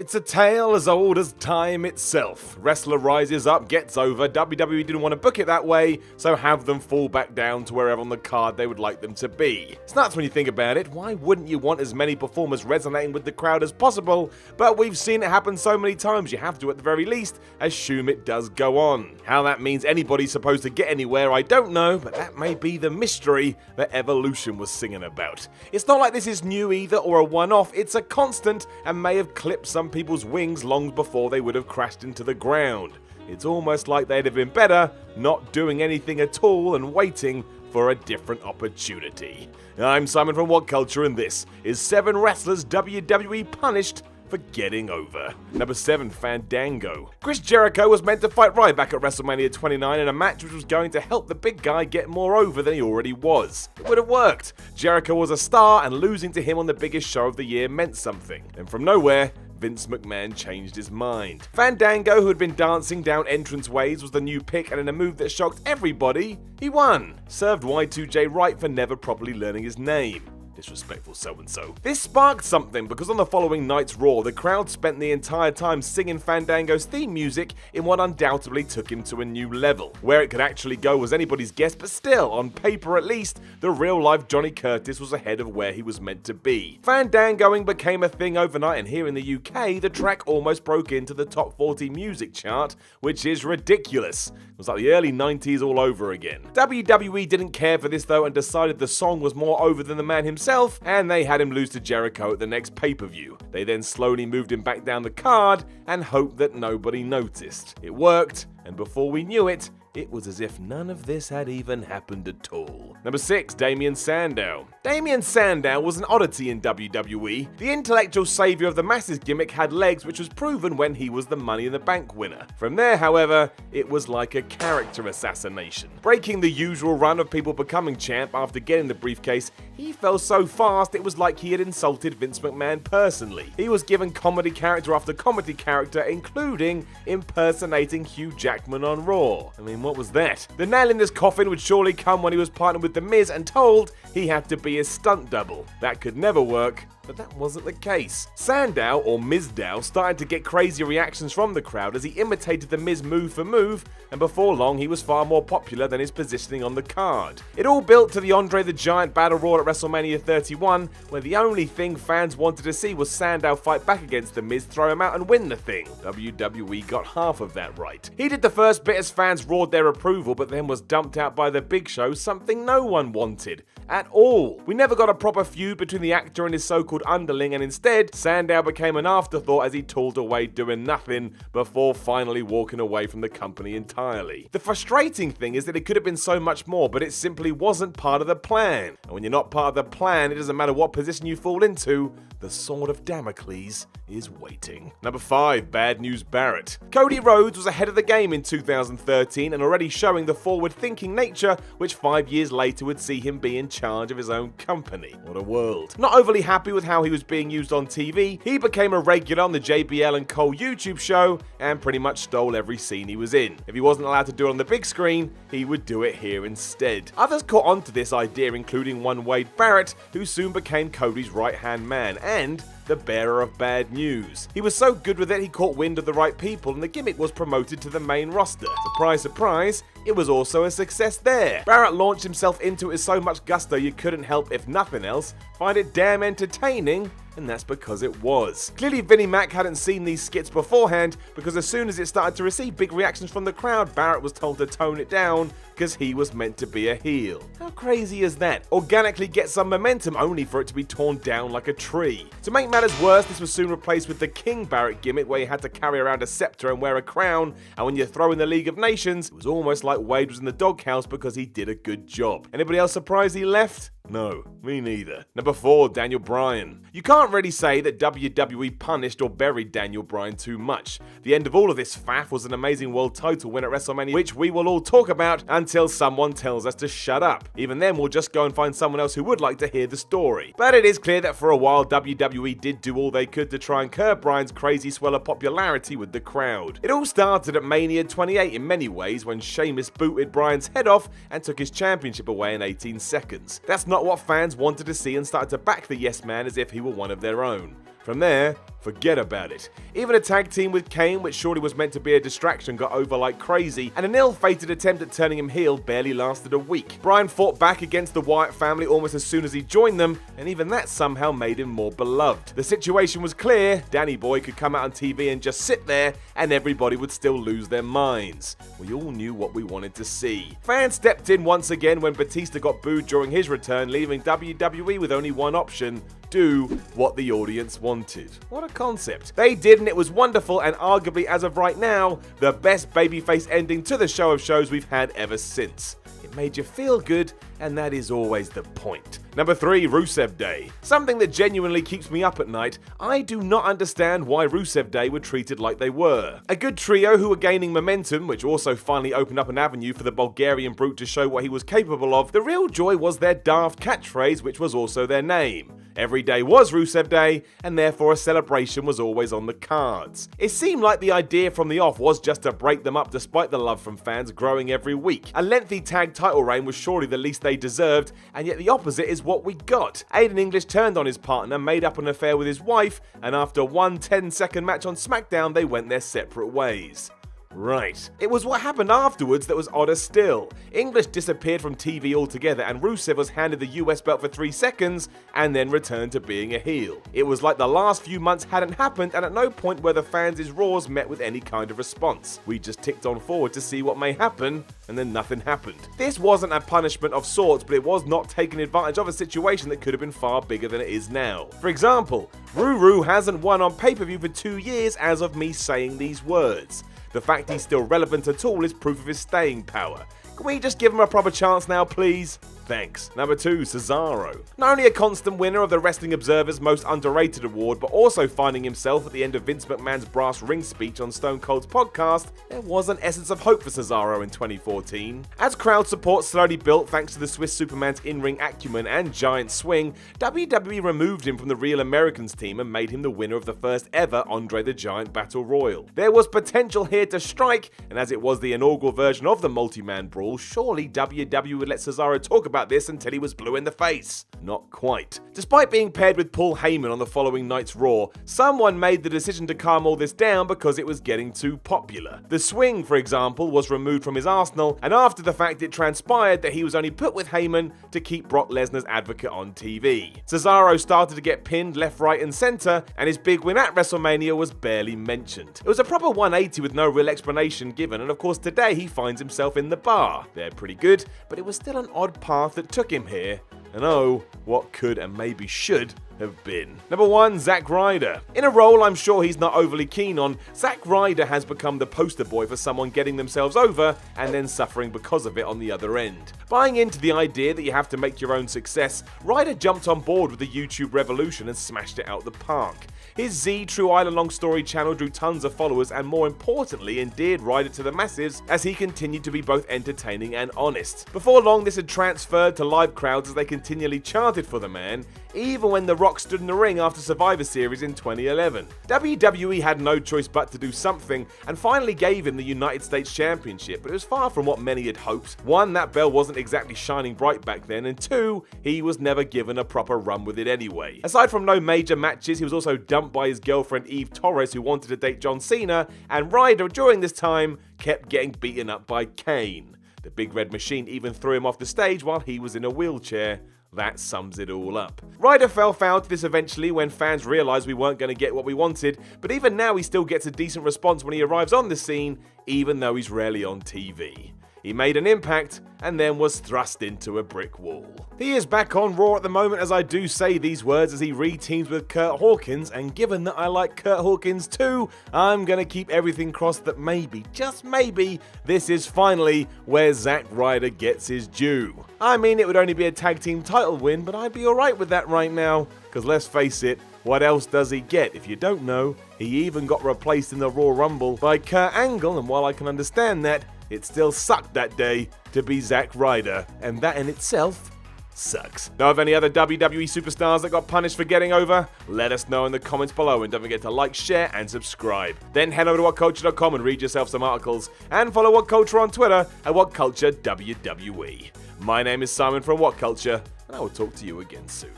It's a tale as old as time itself. Wrestler rises up, gets over, WWE didn't want to book it that way, so have them fall back down to wherever on the card they would like them to be. It's nuts when you think about it. Why wouldn't you want as many performers resonating with the crowd as possible? But we've seen it happen so many times, you have to at the very least assume it does go on. How that means anybody's supposed to get anywhere, I don't know, but that may be the mystery that Evolution was singing about. It's not like this is new either or a one-off, it's a constant and may have clipped some people's wings long before they would have crashed into the ground. It's almost like they'd have been better not doing anything at all and waiting for a different opportunity. I'm Simon from What Culture, and this is 7 wrestlers WWE punished for getting over. Number 7, Fandango. Chris Jericho was meant to fight Ryback at WrestleMania 29 in a match which was going to help the big guy get more over than he already was. It would have worked. Jericho was a star, and losing to him on the biggest show of the year meant something. And from nowhere, Vince McMahon changed his mind. Fandango, who had been dancing down entranceways, was the new pick, and in a move that shocked everybody, he won. Served Y2J right for never properly learning his name. Disrespectful so-and-so. This sparked something because on the following night's Raw, the crowd spent the entire time singing Fandango's theme music in what undoubtedly took him to a new level. Where it could actually go was anybody's guess, but still, on paper at least, the real-life Johnny Curtis was ahead of where he was meant to be. Fandangoing became a thing overnight, and here in the UK, the track almost broke into the top 40 music chart, which is ridiculous. It was like the early 90s all over again. WWE didn't care for this though and decided the song was more over than the man himself, and they had him lose to Jericho at the next pay-per-view. They then slowly moved him back down the card and hoped that nobody noticed. It worked, and before we knew it, it was as if none of this had even happened at all. Number 6, Damien Sandow. Damien Sandow was an oddity in WWE. The intellectual savior of the masses gimmick had legs, which was proven when he was the Money in the Bank winner. From there, however, it was like a character assassination. Breaking the usual run of people becoming champ after getting the briefcase, he fell so fast it was like he had insulted Vince McMahon personally. He was given comedy character after comedy character, including impersonating Hugh Jackman on Raw. I mean, what was that? The nail in this coffin would surely come when he was partnered with The Miz and told he had to be his stunt double. That could never work, but that wasn't the case. Sandow, or Mizdow, started to get crazy reactions from the crowd as he imitated The Miz move for move, and before long he was far more popular than his positioning on the card. It all built to the Andre the Giant Battle Royal at WrestleMania 31, where the only thing fans wanted to see was Sandow fight back against The Miz, throw him out and win the thing. WWE got half of that right. He did the first bit as fans roared their approval, but then was dumped out by the Big Show, something no one wanted at all. We never got a proper feud between the actor and his so-called underling, and instead, Sandow became an afterthought as he tooled away doing nothing before finally walking away from the company entirely. The frustrating thing is that it could have been so much more, but it simply wasn't part of the plan. And when you're not part of the plan, it doesn't matter what position you fall into, the sword of Damocles is waiting. Number 5, Bad News Barrett. Cody Rhodes was ahead of the game in 2013 and already showing the forward-thinking nature which 5 years later would see him be in charge of his own company. What a world. Not overly happy with how he was being used on TV, he became a regular on the JBL and Cole YouTube show and pretty much stole every scene he was in. If he wasn't allowed to do it on the big screen, he would do it here instead. Others caught on to this idea, including one Wade Barrett, who soon became Cody's right-hand man and the bearer of bad news. He was so good with it, he caught wind of the right people, and the gimmick was promoted to the main roster. Surprise, surprise, it was also a success there. Barrett launched himself into it with so much gusto you couldn't help, if nothing else, find it damn entertaining, and that's because it was. Clearly Vinnie Mac hadn't seen these skits beforehand, because as soon as it started to receive big reactions from the crowd, Barrett was told to tone it down because he was meant to be a heel. How crazy is that? Organically get some momentum only for it to be torn down like a tree. To make matters worse, this was soon replaced with the King Barrett gimmick where you had to carry around a scepter and wear a crown, and when you throw in the League of Nations, it was almost like Wade was in the doghouse because he did a good job. Anybody else surprised he left? No, me neither. Number 4, Daniel Bryan. You can't really say that WWE punished or buried Daniel Bryan too much. The end of all of this faff was an amazing world title win at WrestleMania, which we will all talk about until someone tells us to shut up. Even then, we'll just go and find someone else who would like to hear the story. But it is clear that for a while, WWE did do all they could to try and curb Bryan's crazy swell of popularity with the crowd. It all started at Mania 28 in many ways when Sheamus booted Bryan's head off and took his championship away in 18 seconds. That's not got what fans wanted to see and started to back the yes man as if he were one of their own. From there, forget about it. Even a tag team with Kane, which surely was meant to be a distraction, got over like crazy, and an ill-fated attempt at turning him heel barely lasted a week. Bryan fought back against the Wyatt family almost as soon as he joined them, and even that somehow made him more beloved. The situation was clear: Danny Boy could come out on TV and just sit there, and everybody would still lose their minds. We all knew what we wanted to see. Fans stepped in once again when Batista got booed during his return, leaving WWE with only one option: do what the audience wanted. What a concept. They did, and it was wonderful, and arguably, as of right now, the best babyface ending to the show of shows we've had ever since. It made you feel good, and that is always the point. Number 3, Rusev Day. Something that genuinely keeps me up at night. I do not understand why Rusev Day were treated like they were. A good trio who were gaining momentum, which also finally opened up an avenue for the Bulgarian brute to show what he was capable of. The real joy was their daft catchphrase, which was also their name. Every day was Rusev Day, and therefore a celebration was always on the cards. It seemed like the idea from the off was just to break them up, despite the love from fans growing every week. A lengthy tag title reign was surely the least they deserved, and yet the opposite is what we got. Aiden English turned on his partner, made up an affair with his wife, and after one 10-second match on SmackDown, they went their separate ways. Right. It was what happened afterwards that was odder still. English disappeared from TV altogether, and Rusev was handed the US belt for 3 seconds and then returned to being a heel. It was like the last few months hadn't happened, and at no point were the fans' Raws met with any kind of response. We just ticked on forward to see what may happen, and then nothing happened. This wasn't a punishment of sorts, but it was not taking advantage of a situation that could have been far bigger than it is now. For example, Ruru hasn't won on pay-per-view for 2 years as of me saying these words. The fact he's still relevant at all is proof of his staying power. Can we just give him a proper chance now, please? Thanks. Number 2, Cesaro. Not only a constant winner of the Wrestling Observer's Most Underrated award, but also finding himself at the end of Vince McMahon's brass ring speech on Stone Cold's podcast, there was an essence of hope for Cesaro in 2014. As crowd support slowly built thanks to the Swiss Superman's in-ring acumen and giant swing, WWE removed him from the Real Americans team and made him the winner of the first ever Andre the Giant Battle Royal. There was potential here to strike, and as it was the inaugural version of the multi-man brawl, surely WWE would let Cesaro talk about this until he was blue in the face. Not quite. Despite being paired with Paul Heyman on the following night's Raw, someone made the decision to calm all this down because it was getting too popular. The swing, for example, was removed from his arsenal, and after the fact it transpired that he was only put with Heyman to keep Brock Lesnar's advocate on TV. Cesaro started to get pinned left, right and center, and his big win at WrestleMania was barely mentioned. It was a proper 180 with no real explanation given, and of course today he finds himself in the bar. They're pretty good, but it was still an odd path that took him here, and oh, what could and maybe should have been. Number 1, Zack Ryder. In a role I'm sure he's not overly keen on, Zack Ryder has become the poster boy for someone getting themselves over and then suffering because of it on the other end. Buying into the idea that you have to make your own success, Ryder jumped on board with the YouTube revolution and smashed it out the park. His Z True Island Long Story channel drew tons of followers and more importantly endeared Ryder to the masses as he continued to be both entertaining and honest. Before long this had transferred to live crowds as they continually chanted for the man, even when The Rock stood in the ring after Survivor Series in 2011. WWE had no choice but to do something and finally gave him the United States Championship, but it was far from what many had hoped. 1, that belt wasn't exactly shining bright back then, and 2, he was never given a proper run with it anyway. Aside from no major matches, he was also dumped by his girlfriend Eve Torres, who wanted to date John Cena, and Ryder during this time kept getting beaten up by Kane. The Big Red Machine even threw him off the stage while he was in a wheelchair. That sums it all up. Ryder fell foul to this eventually when fans realised we weren't going to get what we wanted, but even now he still gets a decent response when he arrives on the scene, even though he's rarely on TV. He made an impact and then was thrust into a brick wall. He is back on Raw at the moment as I do say these words as he re-teams with Kurt Hawkins, and given that I like Kurt Hawkins too, I'm gonna keep everything crossed that maybe, just maybe, this is finally where Zack Ryder gets his due. I mean, it would only be a tag team title win, but I'd be alright with that right now, because let's face it, what else does he get? If you don't know, he even got replaced in the Raw Rumble by Kurt Angle, and while I can understand that, it still sucked that day to be Zack Ryder, and that in itself sucks. Know of any other WWE superstars that got punished for getting over? Let us know in the comments below, and don't forget to like, share, and subscribe. Then head over to whatculture.com and read yourself some articles, and follow What Culture on Twitter at WhatCultureWWE. My name is Simon from What Culture, and I will talk to you again soon.